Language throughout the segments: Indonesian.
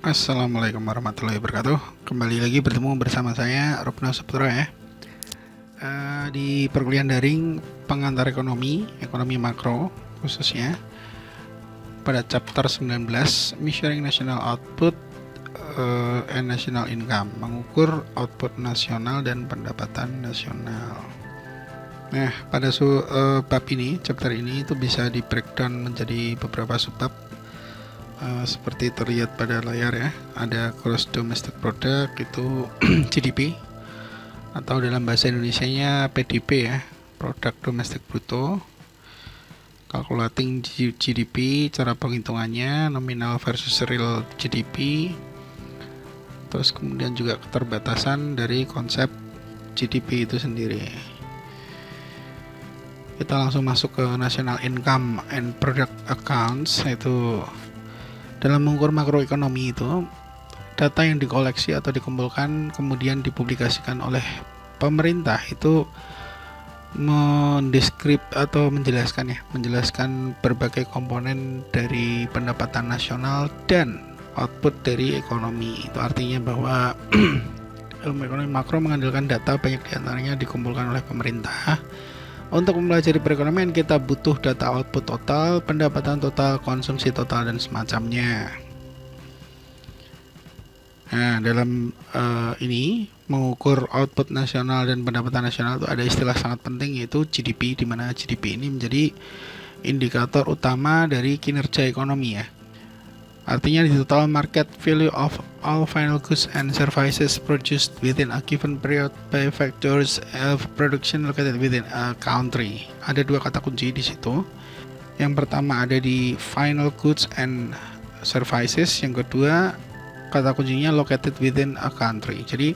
Assalamualaikum warahmatullahi wabarakatuh. Kembali lagi bertemu bersama saya Rupno Saputra ya. Di perkuliahan daring pengantar ekonomi makro khususnya pada chapter 19 Measuring National Output and National Income, mengukur output nasional dan pendapatan nasional. Nah, pada bab ini, chapter ini itu bisa di breakdown menjadi beberapa subbab. Seperti terlihat pada layar ya, ada gross domestic product itu GDP atau dalam bahasa Indonesianya PDB ya, produk domestik bruto. Calculating GDP, cara penghitungannya nominal versus real GDP. Terus kemudian juga keterbatasan dari konsep GDP itu sendiri. Kita langsung masuk ke national income and product accounts, yaitu dalam mengukur makroekonomi itu data yang dikoleksi atau dikumpulkan kemudian dipublikasikan oleh pemerintah itu mendeskrip atau menjelaskan berbagai komponen dari pendapatan nasional dan output dari ekonomi. Itu artinya bahwa ilmu ekonomi makro mengandalkan data, banyak diantaranya dikumpulkan oleh pemerintah. Untuk mempelajari perekonomian kita butuh data output total, pendapatan total, konsumsi total, dan semacamnya. Nah, dalam ini mengukur output nasional dan pendapatan nasional itu ada istilah sangat penting, yaitu GDP, di mana GDP ini menjadi indikator utama dari kinerja ekonomi ya. Artinya the total market value of all final goods and services produced within a given period by factors of production located within a country. Ada dua kata kunci di situ. Yang pertama ada di final goods and services, yang kedua kata kuncinya located within a country. Jadi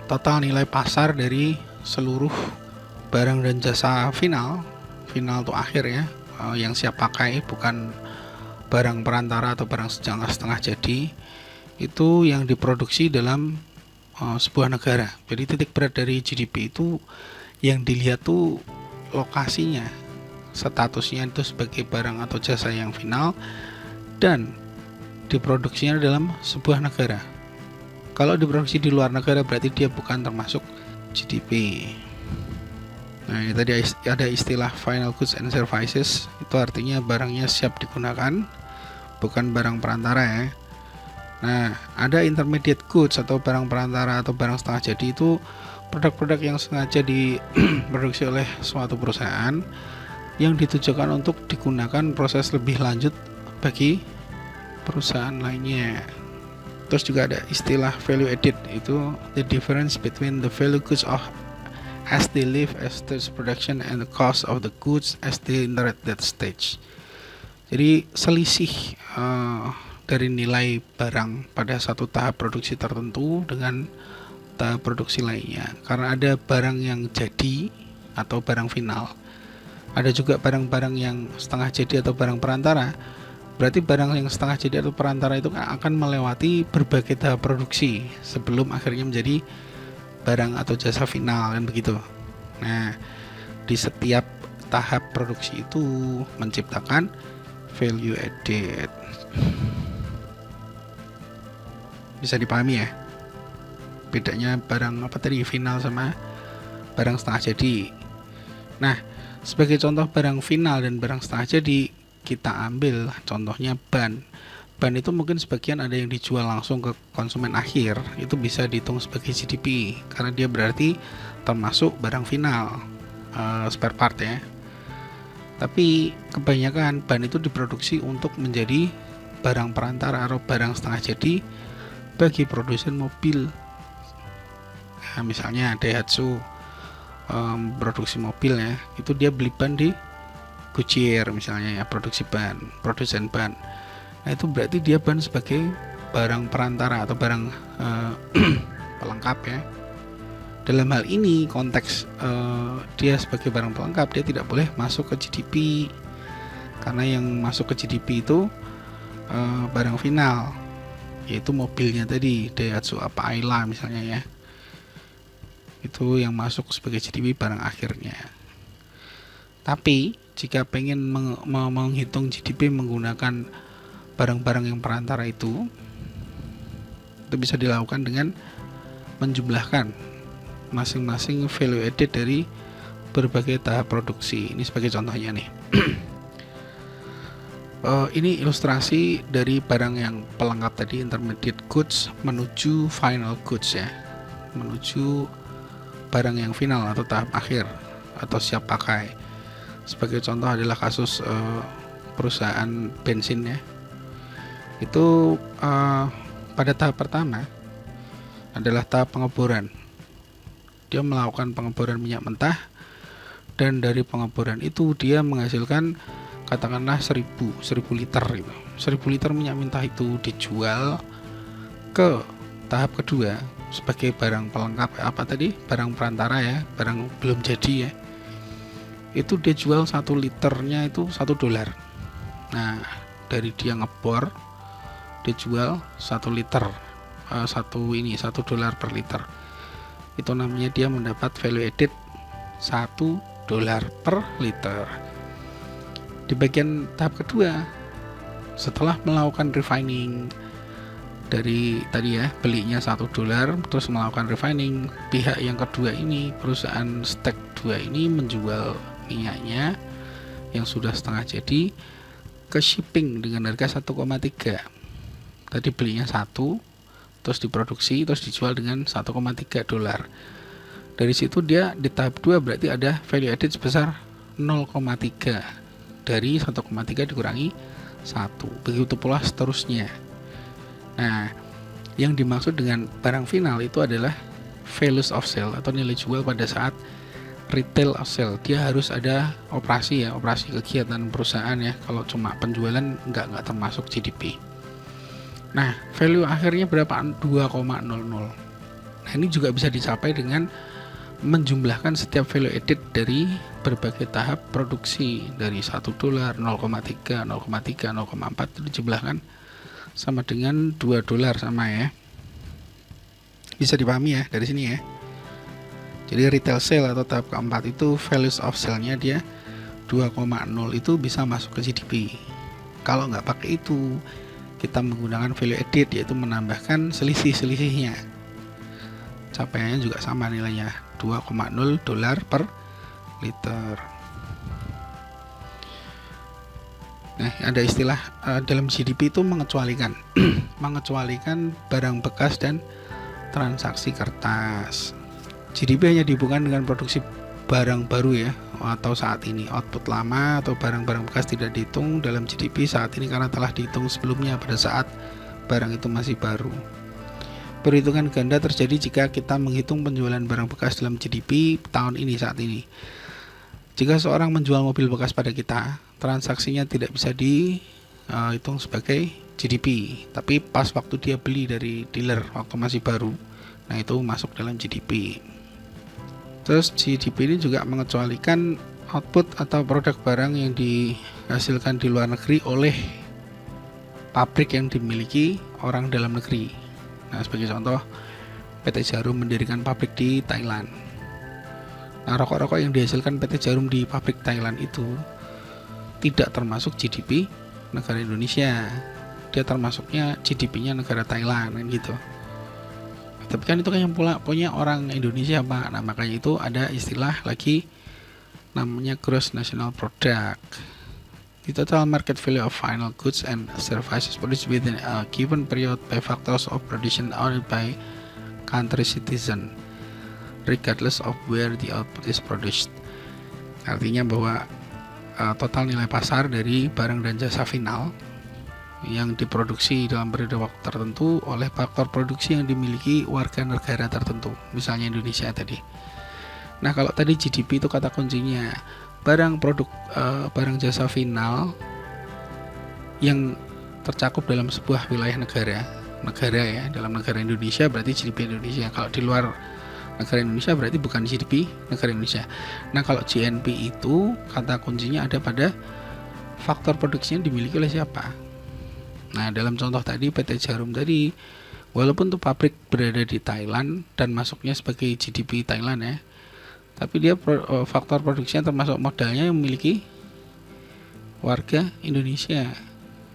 total nilai pasar dari seluruh barang dan jasa final itu akhir ya, yang siap pakai, bukan barang perantara atau barang setengah jadi, itu yang diproduksi dalam sebuah negara. Jadi titik berat dari GDP itu yang dilihat tuh lokasinya, statusnya itu sebagai barang atau jasa yang final dan diproduksinya dalam sebuah negara. Kalau diproduksi di luar negara berarti dia bukan termasuk GDP. Nah, ini tadi ada istilah final goods and services, itu artinya barangnya siap digunakan, bukan barang perantara ya. Nah, ada intermediate goods atau barang perantara atau barang setengah jadi, itu produk-produk yang sengaja diproduksi oleh suatu perusahaan yang ditujukan untuk digunakan proses lebih lanjut bagi perusahaan lainnya. Terus juga ada istilah value added, itu the difference between the value goods of as they live as stage production and the cost of the goods as they enter at that stage. Jadi selisih dari nilai barang pada satu tahap produksi tertentu dengan tahap produksi lainnya. Karena ada barang yang jadi atau barang final, ada juga barang-barang yang setengah jadi atau barang perantara. Berarti barang yang setengah jadi atau perantara itu akan melewati berbagai tahap produksi sebelum akhirnya menjadi barang atau jasa final, kan begitu. Nah, di setiap tahap produksi itu menciptakan value added. Bisa dipahami ya bedanya barang apa tadi, final sama barang setengah jadi. Nah, sebagai contoh barang final dan barang setengah jadi, kita ambil contohnya ban itu mungkin sebagian ada yang dijual langsung ke konsumen akhir, itu bisa dihitung sebagai GDP karena dia berarti termasuk barang final, spare part ya. Tapi kebanyakan ban itu diproduksi untuk menjadi barang perantara atau barang setengah jadi bagi produsen mobil. Nah, misalnya Daihatsu produksi mobil ya, itu dia beli ban di Goodyear misalnya ya, produsen ban. Nah, itu berarti dia ban sebagai barang perantara atau barang pelengkap ya. Dalam hal ini konteks dia sebagai barang pelengkap, dia tidak boleh masuk ke GDP karena yang masuk ke GDP itu barang final, yaitu mobilnya tadi, Daihatsu apa Ayla misalnya ya, itu yang masuk sebagai GDP barang akhirnya. Tapi jika pengen menghitung GDP menggunakan barang-barang yang perantara itu, Itu bisa dilakukan dengan menjumlahkan masing-masing value added dari berbagai tahap produksi. Ini sebagai contohnya nih. Ini ilustrasi dari barang yang pelengkap tadi, intermediate goods menuju final goods ya, menuju barang yang final atau tahap akhir atau siap pakai. Sebagai contoh adalah kasus perusahaan bensin ya. Itu pada tahap pertama adalah tahap pengeboran. Dia melakukan pengeboran minyak mentah, dan dari pengeboran itu dia menghasilkan katakanlah 1000 liter gitu. 1000 liter minyak mentah itu dijual ke tahap kedua sebagai barang pelengkap apa tadi? Barang perantara ya, barang belum jadi ya. Itu dia jual 1 liternya itu $1. Nah, dari dia ngebor dia jual 1 liter $1 per liter. Itu namanya dia mendapat value added $1 per liter. Di bagian tahap kedua, setelah melakukan refining dari tadi ya, belinya $1 terus melakukan refining, pihak yang kedua ini, perusahaan stek 2 ini menjual minyaknya yang sudah setengah jadi ke shipping dengan harga 1,3. Tadi belinya 1, terus diproduksi, terus dijual dengan $1,3. Dari situ dia di tahap 2 berarti ada value added sebesar 0,3. Dari 1,3 dikurangi 1. Begitu pula seterusnya. Nah, yang dimaksud dengan barang final itu adalah values of sale atau nilai jual pada saat retail of sale. Dia harus ada operasi ya, operasi kegiatan perusahaan ya. Kalau cuma penjualan nggak termasuk GDP. Nah, value akhirnya berapa? 2,00. Nah, ini juga bisa dicapai dengan menjumlahkan setiap value added dari berbagai tahap produksi, dari $1, 0,3, 0,3, 0,4 itu dijumlahkan sama dengan $2 sama ya. Bisa dipahami ya dari sini ya. Jadi retail sale atau tahap keempat itu values of sale-nya dia 2,0 itu bisa masuk ke GDP. Kalau nggak pakai itu, kita menggunakan value added, yaitu menambahkan selisih-selisihnya. Capaiannya juga sama nilainya, $2,0 per liter. Nah, ada istilah dalam GDP itu mengecualikan mengecualikan barang bekas dan transaksi kertas. GDP hanya dihubungkan dengan produksi barang baru ya, atau saat ini. Output lama atau barang-barang bekas tidak dihitung dalam GDP saat ini karena telah dihitung sebelumnya pada saat barang itu masih baru. Perhitungan ganda terjadi jika kita menghitung penjualan barang bekas dalam GDP tahun ini saat ini. Jika seorang menjual mobil bekas pada kita, transaksinya tidak bisa dihitung sebagai GDP, tapi pas waktu dia beli dari dealer waktu masih baru, nah itu masuk dalam GDP. Terus GDP ini juga mengecualikan output atau produk barang yang dihasilkan di luar negeri oleh pabrik yang dimiliki orang dalam negeri. Nah, sebagai contoh, PT Jarum mendirikan pabrik di Thailand. Nah, rokok-rokok yang dihasilkan PT Jarum di pabrik Thailand itu tidak termasuk GDP negara Indonesia. Dia termasuknya GDP-nya negara Thailand kan gitu. Tapi kan itu kan yang punya orang Indonesia Pak. Nah, makanya itu ada istilah lagi namanya gross national product. The total market value of final goods and services produced within a given period by factors of production owned by country citizen, regardless of where the output is produced. Artinya bahwa total nilai pasar dari barang dan jasa final yang diproduksi dalam periode waktu tertentu oleh faktor produksi yang dimiliki warga negara tertentu, misalnya Indonesia tadi. Nah, kalau tadi GDP itu kata kuncinya barang barang jasa final yang tercakup dalam sebuah wilayah negara ya, dalam negara Indonesia berarti GDP Indonesia. Kalau di luar negara Indonesia berarti bukan GDP negara Indonesia. Nah, kalau GNP itu kata kuncinya ada pada faktor produksinya dimiliki oleh siapa. Nah, dalam contoh tadi PT Jarum tadi, walaupun tuh pabrik berada di Thailand dan masuknya sebagai GDP Thailand ya, tapi dia faktor produksinya termasuk modalnya yang memiliki warga Indonesia.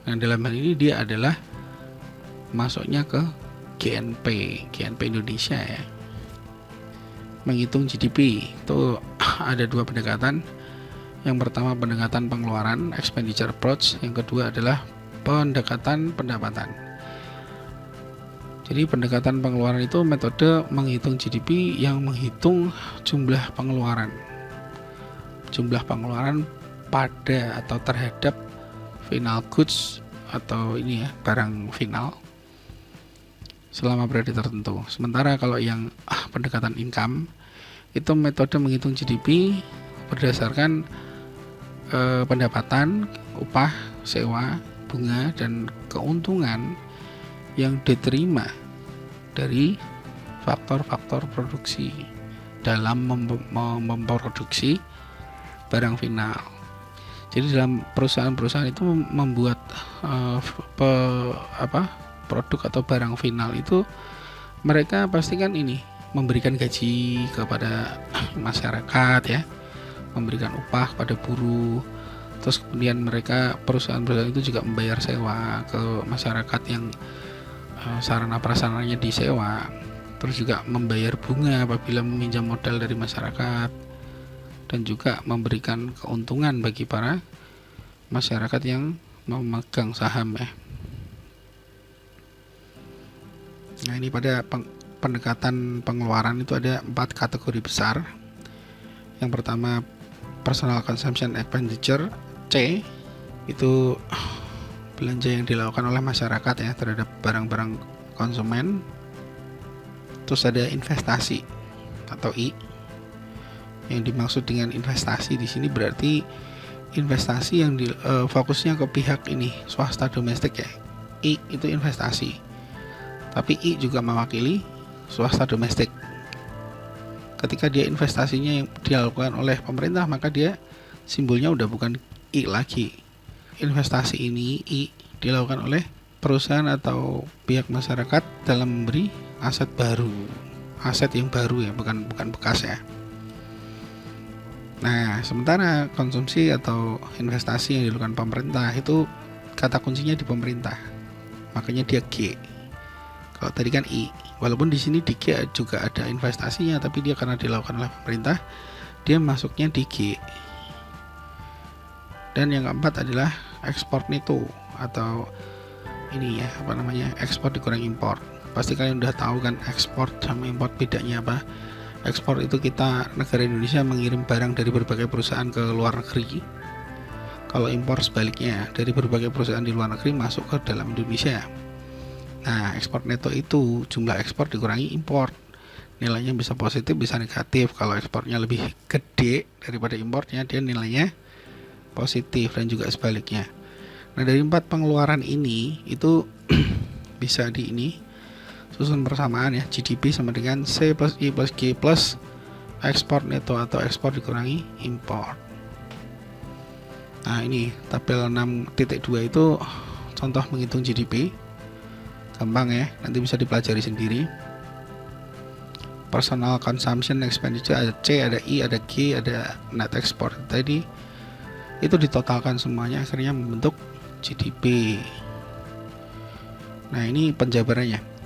Nah, dalam hal ini dia adalah masuknya ke GNP Indonesia ya, menghitung GDP itu ada dua pendekatan. Yang pertama pendekatan pengeluaran expenditure approach, yang kedua adalah pendekatan pendapatan. Jadi pendekatan pengeluaran itu metode menghitung GDP yang menghitung jumlah pengeluaran pada atau terhadap final goods atau ini ya, barang final selama periode tertentu. Sementara kalau yang pendekatan income itu metode menghitung GDP berdasarkan pendapatan, upah, sewa, bunga, dan keuntungan yang diterima dari faktor-faktor produksi dalam memproduksi barang final. Jadi dalam perusahaan-perusahaan itu membuat produk atau barang final itu mereka pastikan ini memberikan gaji kepada masyarakat ya, memberikan upah pada buruh. Terus kemudian perusahaan-perusahaan itu juga membayar sewa ke masyarakat yang sarana prasarananya disewa. Terus juga membayar bunga apabila meminjam modal dari masyarakat, dan juga memberikan keuntungan bagi para masyarakat yang memegang saham ya. Nah, ini pada pendekatan pengeluaran itu ada 4 kategori besar. Yang pertama personal consumption expenditure, C, itu belanja yang dilakukan oleh masyarakat ya terhadap barang-barang konsumen. Terus ada investasi atau I. Yang dimaksud dengan investasi di sini berarti investasi yang fokusnya ke pihak ini swasta domestik ya. I itu investasi. Tapi I juga mewakili swasta domestik. Ketika dia investasinya yang dilakukan oleh pemerintah, maka dia simbolnya udah bukan I lagi. Investasi ini I dilakukan oleh perusahaan atau pihak masyarakat dalam memberi aset baru, aset yang baru ya, bukan bekas ya. Nah, sementara konsumsi atau investasi yang dilakukan pemerintah itu kata kuncinya di pemerintah, makanya dia G. Kalau tadi kan I, walaupun di sini di G juga ada investasinya, tapi dia karena dilakukan oleh pemerintah, dia masuknya di G. Dan yang keempat adalah ekspor neto atau ini ya, ekspor dikurang impor. Pasti kalian udah tahu kan ekspor sama impor bedanya apa. Ekspor itu negara Indonesia mengirim barang dari berbagai perusahaan ke luar negeri. Kalau impor sebaliknya, dari berbagai perusahaan di luar negeri masuk ke dalam Indonesia. Nah, ekspor neto itu jumlah ekspor dikurangi impor. Nilainya bisa positif, bisa negatif. Kalau ekspornya lebih gede daripada impornya, dia nilainya positif, dan juga sebaliknya. Nah, dari 4 pengeluaran ini itu bisa susun persamaan ya. GDP sama dengan C plus I plus G plus ekspor neto atau ekspor dikurangi impor. Nah, ini tabel 6.2 itu contoh menghitung GDP. Gampang ya, nanti bisa dipelajari sendiri. Personal consumption expenditure ada C, ada I, ada G, ada net export. Tadi itu ditotalkan semuanya akhirnya membentuk GDP. Nah, ini penjabarannya.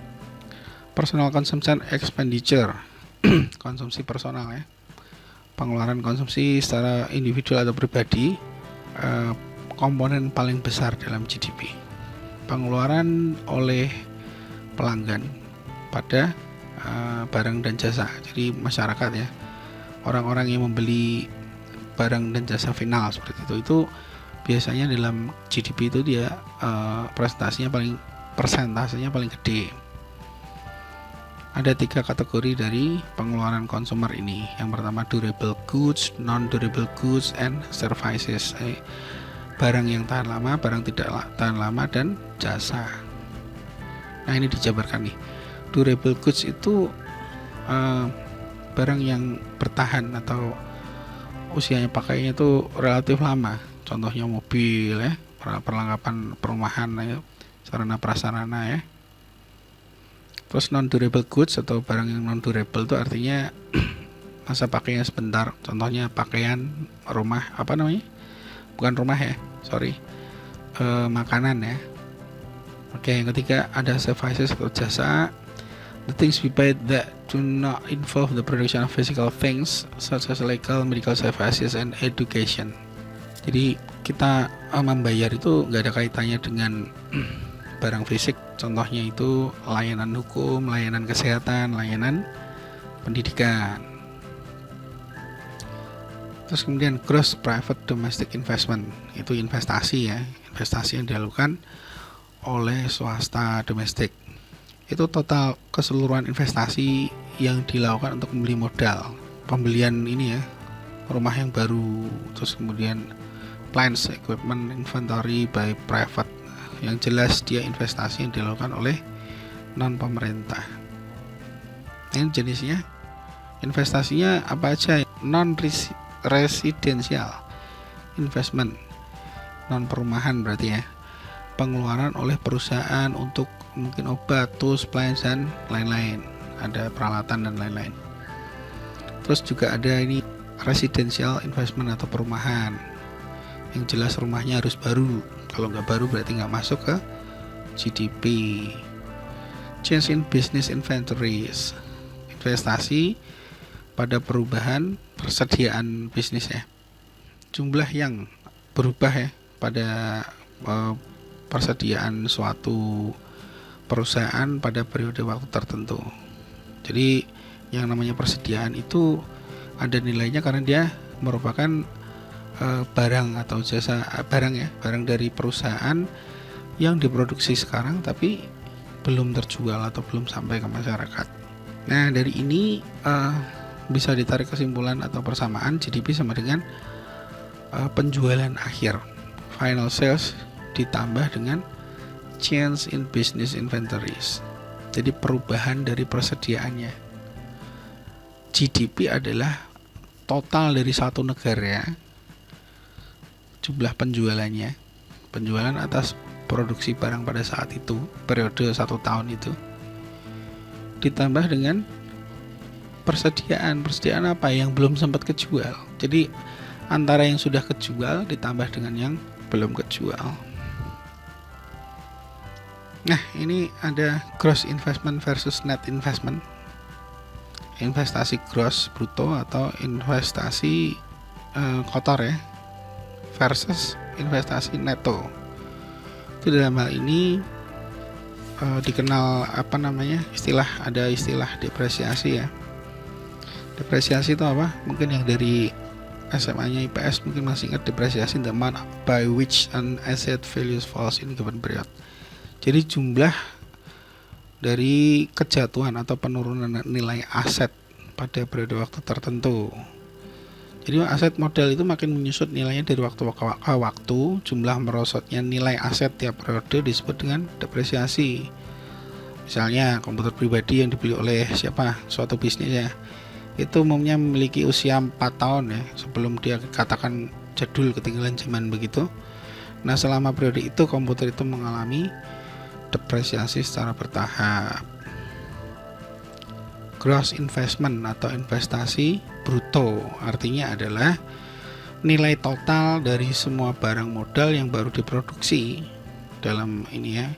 Personal consumption expenditure konsumsi personal ya, pengeluaran konsumsi secara individual atau pribadi, komponen paling besar dalam GDP. Pengeluaran oleh pelanggan pada barang dan jasa. Jadi masyarakat ya, orang-orang yang membeli barang dan jasa final seperti itu biasanya dalam GDP itu dia persentasenya paling gede. Ada 3 kategori dari pengeluaran konsumer ini. Yang pertama durable goods, non-durable goods, and services. Barang yang tahan lama, barang tidak tahan lama, dan jasa. Nah, ini dijabarkan nih. Durable goods itu barang yang bertahan atau usianya pakainya itu relatif lama. Contohnya mobil ya, perlengkapan perumahan ya, sarana prasarana ya. Terus non-durable goods atau barang yang non-durable itu artinya masa pakainya sebentar. Contohnya pakaian, rumah, bukan rumah ya, makanan ya. Oke, yang ketiga ada services atau jasa. The things we pay that do not involve the production of physical things such as legal, medical services, and education. Jadi kita membayar itu nggak ada kaitannya dengan barang fisik. Contohnya itu layanan hukum, layanan kesehatan, layanan pendidikan. Terus kemudian gross private domestic investment, itu investasi ya, investasi yang dilakukan oleh swasta domestik. Itu total keseluruhan investasi yang dilakukan untuk membeli modal, pembelian ini ya, rumah yang baru, terus kemudian plants, equipment, inventory by private. Yang jelas dia investasi yang dilakukan oleh non pemerintah. Ini jenisnya, investasinya apa aja? Non residential investment, non perumahan berarti ya, pengeluaran oleh perusahaan untuk mungkin obat, tools, appliance, dan lain-lain, ada peralatan dan lain-lain. Terus juga ada ini residential investment atau perumahan, yang jelas rumahnya harus baru, kalau nggak baru berarti nggak masuk ke GDP. Change in business inventories, investasi pada perubahan persediaan bisnis ya, jumlah yang berubah ya pada persediaan suatu perusahaan pada periode waktu tertentu. Jadi yang namanya persediaan itu ada nilainya karena dia merupakan barang atau jasa, barang dari perusahaan yang diproduksi sekarang tapi belum terjual atau belum sampai ke masyarakat. Nah, dari ini bisa ditarik kesimpulan atau persamaan GDP sama dengan penjualan akhir, final sales, ditambah dengan change in business inventories, jadi perubahan dari persediaannya. GDP adalah total dari satu negara, jumlah penjualannya, penjualan atas produksi barang pada saat itu, periode 1 tahun itu, ditambah dengan persediaan apa yang belum sempat kejual. Jadi antara yang sudah kejual ditambah dengan yang belum kejual. Nah, ini ada gross investment versus net investment. Investasi gross bruto atau investasi kotor ya, versus investasi neto. Itu dalam hal ini dikenal ada istilah depresiasi ya. Depresiasi itu apa? Mungkin yang dari SMA-nya IPS mungkin masih ingat, depresiasi the amount by which an asset values falls in given period. Jadi jumlah dari kejatuhan atau penurunan nilai aset pada periode waktu tertentu. Jadi aset modal itu makin menyusut nilainya dari waktu ke waktu. Jumlah merosotnya nilai aset tiap periode disebut dengan depresiasi. Misalnya komputer pribadi yang dibeli oleh suatu bisnis ya, itu umumnya memiliki usia 4 tahun ya, sebelum dia katakan jadul, ketinggalan zaman begitu. Nah, selama periode itu komputer itu mengalami depresiasi secara bertahap. Gross investment atau investasi bruto artinya adalah nilai total dari semua barang modal yang baru diproduksi dalam ini ya,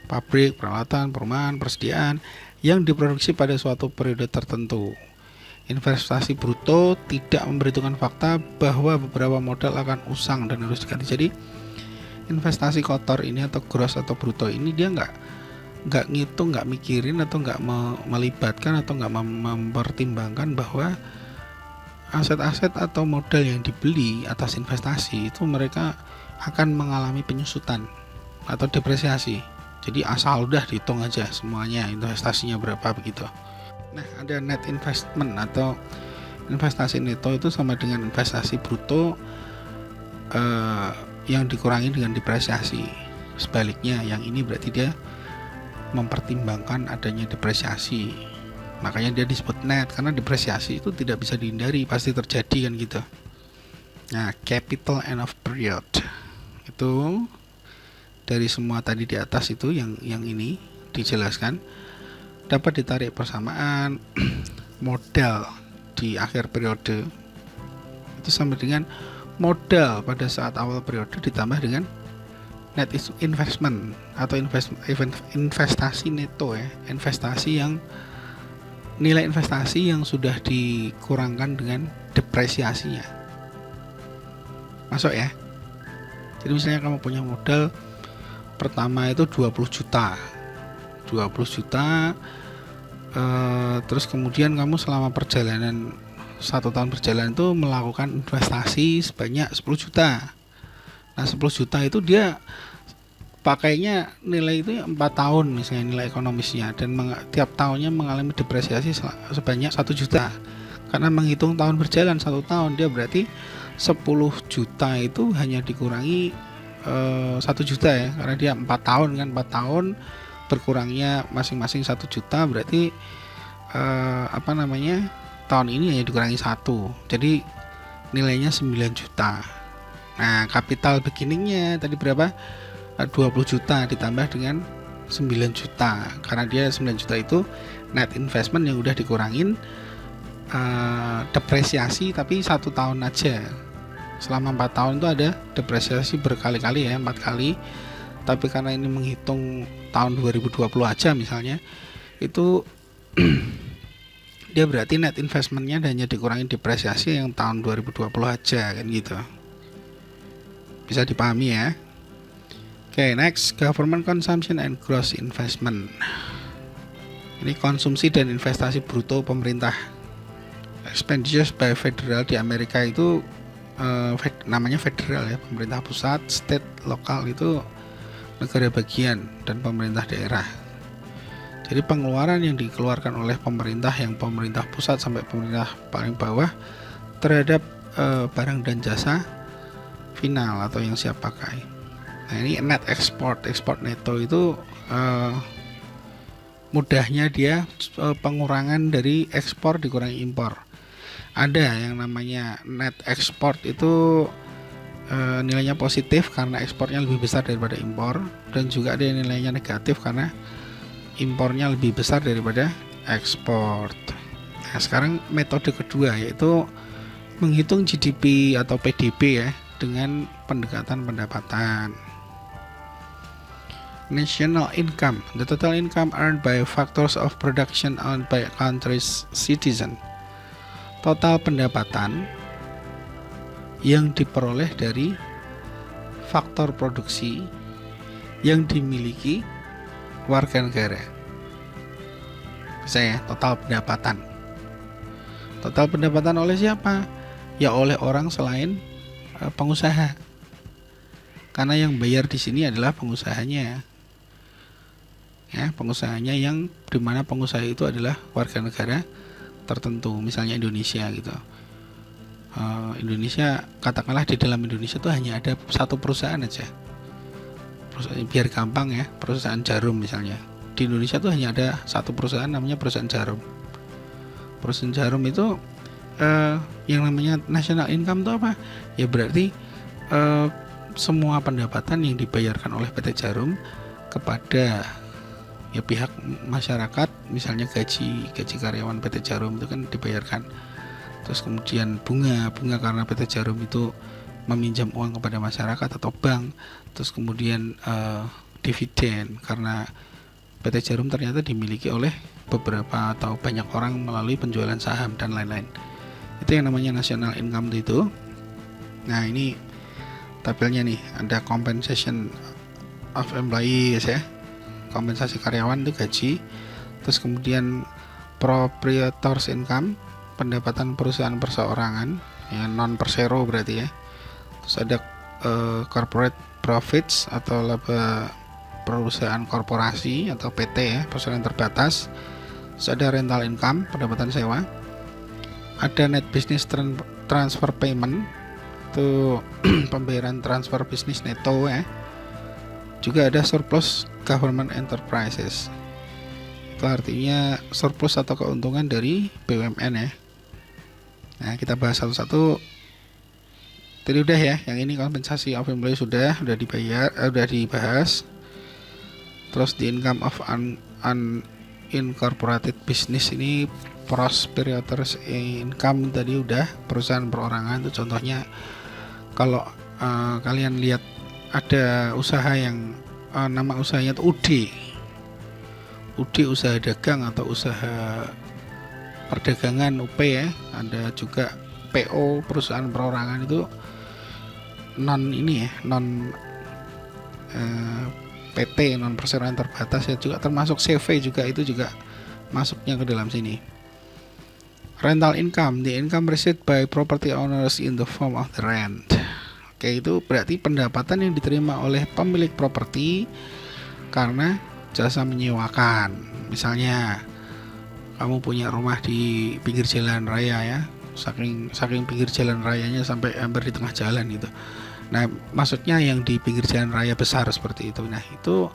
pabrik, peralatan, perumahan, persediaan yang diproduksi pada suatu periode tertentu. Investasi bruto tidak memperhitungkan fakta bahwa beberapa modal akan usang dan harus diganti. Jadi investasi kotor ini atau gross atau bruto ini dia nggak ngitung, nggak mikirin atau nggak melibatkan atau nggak mempertimbangkan bahwa aset-aset atau modal yang dibeli atas investasi itu mereka akan mengalami penyusutan atau depresiasi. Jadi asal udah dihitung aja semuanya investasinya berapa begitu. Nah, ada net investment atau investasi neto itu sama dengan investasi bruto yang dikurangi dengan depresiasi. Sebaliknya, yang ini berarti dia mempertimbangkan adanya depresiasi. Makanya dia disebut net, karena depresiasi itu tidak bisa dihindari, pasti terjadi kan gitu. Nah, capital end of period itu dari semua tadi di atas itu yang ini dijelaskan dapat ditarik persamaan modal di akhir periode itu sama dengan modal pada saat awal periode ditambah dengan net investment atau investasi neto ya, investasi yang nilai investasi yang sudah dikurangkan dengan depresiasinya. Masuk ya. Jadi misalnya kamu punya modal pertama itu 20 juta. 20 juta terus kemudian kamu selama perjalanan 1 tahun berjalan itu melakukan investasi sebanyak 10 juta. Nah 10 juta itu dia pakainya nilai itu 4 tahun misalnya nilai ekonomisnya, dan tiap tahunnya mengalami depresiasi sebanyak 1 juta. Karena menghitung tahun berjalan 1 tahun, dia berarti 10 juta itu hanya dikurangi 1 juta ya, karena dia 4 tahun kan, 4 tahun berkurangnya masing-masing 1 juta, berarti tahun ini hanya dikurangi 1, jadi nilainya 9 juta. Nah capital beginningnya tadi berapa? 20 juta ditambah dengan 9 juta, karena dia 9 juta itu net investment yang udah dikurangin depresiasi, tapi 1 tahun aja. Selama 4 tahun itu ada depresiasi berkali-kali ya, 4 kali, tapi karena ini menghitung tahun 2020 aja misalnya, itu dia berarti net investmentnya hanya dikurangi depresiasi yang tahun 2020 aja kan gitu. Bisa dipahami ya. Oke, next, government consumption and gross investment. Ini konsumsi dan investasi bruto pemerintah. Expenditures by federal di Amerika itu namanya federal ya, pemerintah pusat, state, lokal itu negara bagian, dan pemerintah daerah. Jadi pengeluaran yang dikeluarkan oleh pemerintah, yang pemerintah pusat sampai pemerintah paling bawah, terhadap barang dan jasa final atau yang siap pakai. Nah ini net export neto itu mudahnya dia pengurangan dari ekspor dikurangi impor. Ada yang namanya net export itu nilainya positif karena ekspornya lebih besar daripada impor, dan juga ada yang nilainya negatif karena impornya lebih besar daripada ekspor. Nah sekarang metode kedua yaitu menghitung GDP atau PDB ya, dengan pendekatan pendapatan. National income, the total income earned by factors of production owned by a country's citizen. Total pendapatan yang diperoleh dari faktor produksi yang dimiliki warga negara. Saya total pendapatan. Total pendapatan oleh siapa? Ya oleh orang selain pengusaha. Karena yang bayar di sini adalah pengusahanya. Ya, pengusahanya, yang dimana pengusaha itu adalah warga negara tertentu, misalnya Indonesia gitu. Indonesia, katakanlah di dalam Indonesia tuh hanya ada 1 perusahaan aja. Biar gampang ya, perusahaan jarum misalnya. Di Indonesia tuh hanya ada 1 perusahaan, namanya perusahaan jarum. Perusahaan jarum itu yang namanya national income itu apa? Ya berarti semua pendapatan yang dibayarkan oleh PT Jarum kepada ya pihak masyarakat, misalnya gaji karyawan PT Jarum itu kan dibayarkan. Terus kemudian bunga karena PT Jarum itu meminjam uang kepada masyarakat atau bank. Terus kemudian dividen karena PT Jarum ternyata dimiliki oleh beberapa atau banyak orang melalui penjualan saham dan lain-lain. Itu yang namanya national income itu. Nah ini tabelnya nih, ada compensation of employees ya, kompensasi karyawan itu gaji. Terus kemudian proprietors income, pendapatan perusahaan perseorangan ya, non persero berarti ya. Terus ada corporate profits atau laba perusahaan korporasi atau PT ya, perusahaan terbatas. Terus ada rental income, pendapatan sewa. Ada net business transfer payment, itu pembayaran transfer bisnis neto ya. Juga ada surplus government enterprises, itu artinya surplus atau keuntungan dari BUMN ya. Nah kita bahas satu-satu. Tadi udah ya, yang ini kompensasi of employee sudah dibayar, udah dibahas. Terus the income of unincorporated business, ini proprietors income tadi udah, perusahaan perorangan. Itu contohnya kalau kalian lihat ada usaha yang nama usahanya itu UD usaha dagang atau usaha perdagangan UP ya, ada juga PO perusahaan perorangan itu non ini ya, non PT non perseroan terbatas ya, juga termasuk CV juga, itu juga masuknya ke dalam sini. Rental income, the income received by property owners in the form of the rent. Oke, itu berarti pendapatan yang diterima oleh pemilik properti karena jasa menyewakan. Misalnya kamu punya rumah di pinggir jalan raya ya, saking pinggir jalan rayanya sampai hampir di tengah jalan gitu. Nah, maksudnya yang di pinggir jalan raya besar seperti itu. Nah, itu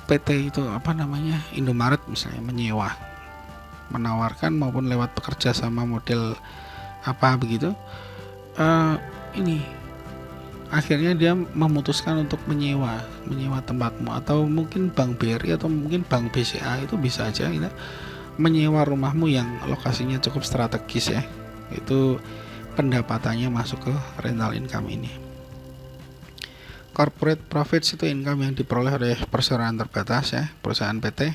PT itu apa namanya, Indomaret misalnya menyewa, menawarkan maupun lewat bekerja sama model apa begitu, ini akhirnya dia memutuskan untuk menyewa tempatmu, atau mungkin Bank BRI atau mungkin Bank BCA itu bisa aja gitu, menyewa rumahmu yang lokasinya cukup strategis ya, itu pendapatannya masuk ke rental income ini. Corporate profits itu income yang diperoleh oleh perseroan terbatas ya, perusahaan PT.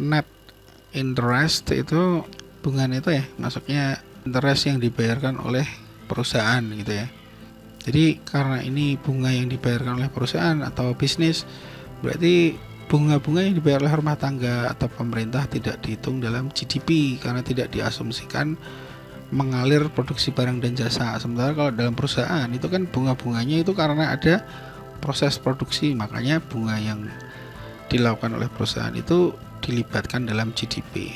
Net interest itu bunga itu ya, masuknya interest yang dibayarkan oleh perusahaan gitu ya. Jadi karena ini bunga yang dibayarkan oleh perusahaan atau bisnis, berarti bunga-bunga yang dibayar oleh rumah tangga atau pemerintah tidak dihitung dalam GDP karena tidak diasumsikan mengalir produksi barang dan jasa. Sementara kalau dalam perusahaan itu kan bunga-bunganya itu karena ada proses produksi, makanya bunga yang dilakukan oleh perusahaan itu dilibatkan dalam GDP.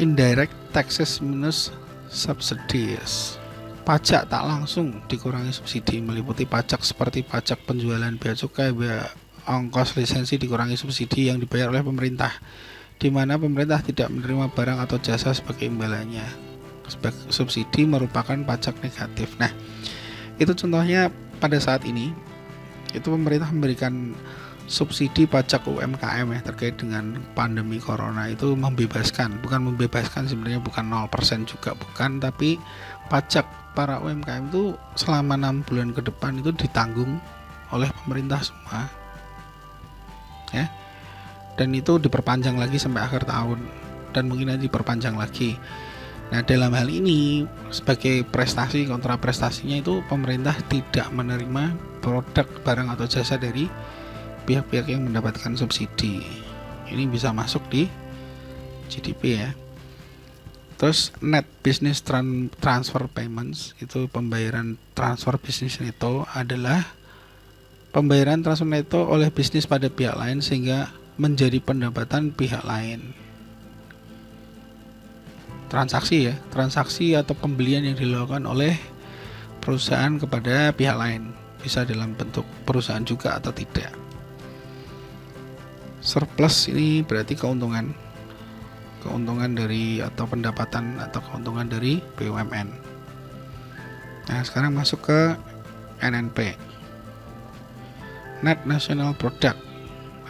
Indirect taxes minus subsidies, pajak tak langsung dikurangi subsidi, meliputi pajak seperti pajak penjualan, bea cukai, bea ongkos lisensi dikurangi subsidi yang dibayar oleh pemerintah, di mana pemerintah tidak menerima barang atau jasa sebagai imbalannya. Subsidi merupakan pajak negatif. Nah, itu contohnya pada saat ini itu pemerintah memberikan subsidi pajak UMKM ya, terkait dengan pandemi corona, itu bukan membebaskan sebenarnya, bukan 0% juga bukan, tapi pajak para UMKM itu selama 6 bulan ke depan itu ditanggung oleh pemerintah semua ya, dan itu diperpanjang lagi sampai akhir tahun dan mungkin nanti diperpanjang lagi. Nah, dalam hal ini sebagai prestasi kontra prestasinya itu pemerintah tidak menerima produk barang atau jasa dari pihak-pihak yang mendapatkan subsidi. Ini bisa masuk di GDP ya. Terus net business transfer payments, itu pembayaran transfer bisnis neto, adalah pembayaran transfer neto oleh bisnis pada pihak lain sehingga menjadi pendapatan pihak lain. Transaksi atau pembelian yang dilakukan oleh perusahaan kepada pihak lain, bisa dalam bentuk perusahaan juga atau tidak. Surplus ini berarti keuntungan dari atau pendapatan atau keuntungan dari BUMN. Nah, sekarang masuk ke NNP, Net National Product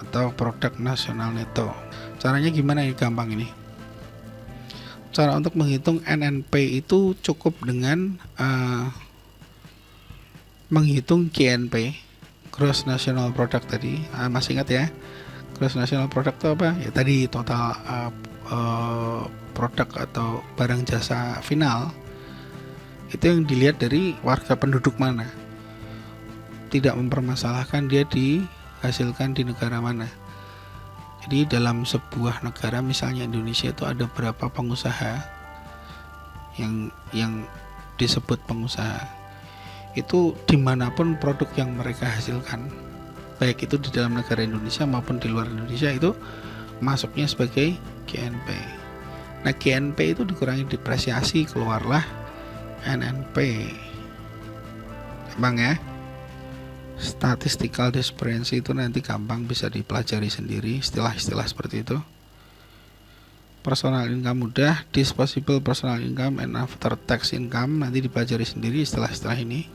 atau produk nasional neto. Caranya gimana ini? Gampang ini. Cara untuk menghitung NNP itu cukup dengan menghitung GNP, Gross National Product tadi. Masih ingat ya? Gross National Product itu apa? Ya tadi total produk atau barang jasa final. Itu yang dilihat dari warga penduduk mana. Tidak mempermasalahkan dia dihasilkan di negara mana. Jadi dalam sebuah negara misalnya Indonesia itu ada berapa pengusaha yang disebut pengusaha. Itu dimanapun produk yang mereka hasilkan, baik itu di dalam negara Indonesia maupun di luar Indonesia, itu masuknya sebagai GNP. Nah, GNP itu dikurangi depresiasi, keluarlah NNP. Gampang ya. Statistical disparity itu nanti gampang bisa dipelajari sendiri, istilah-istilah seperti itu. Personal income mudah, disposable personal income and after tax income nanti dipelajari sendiri istilah-istilah ini.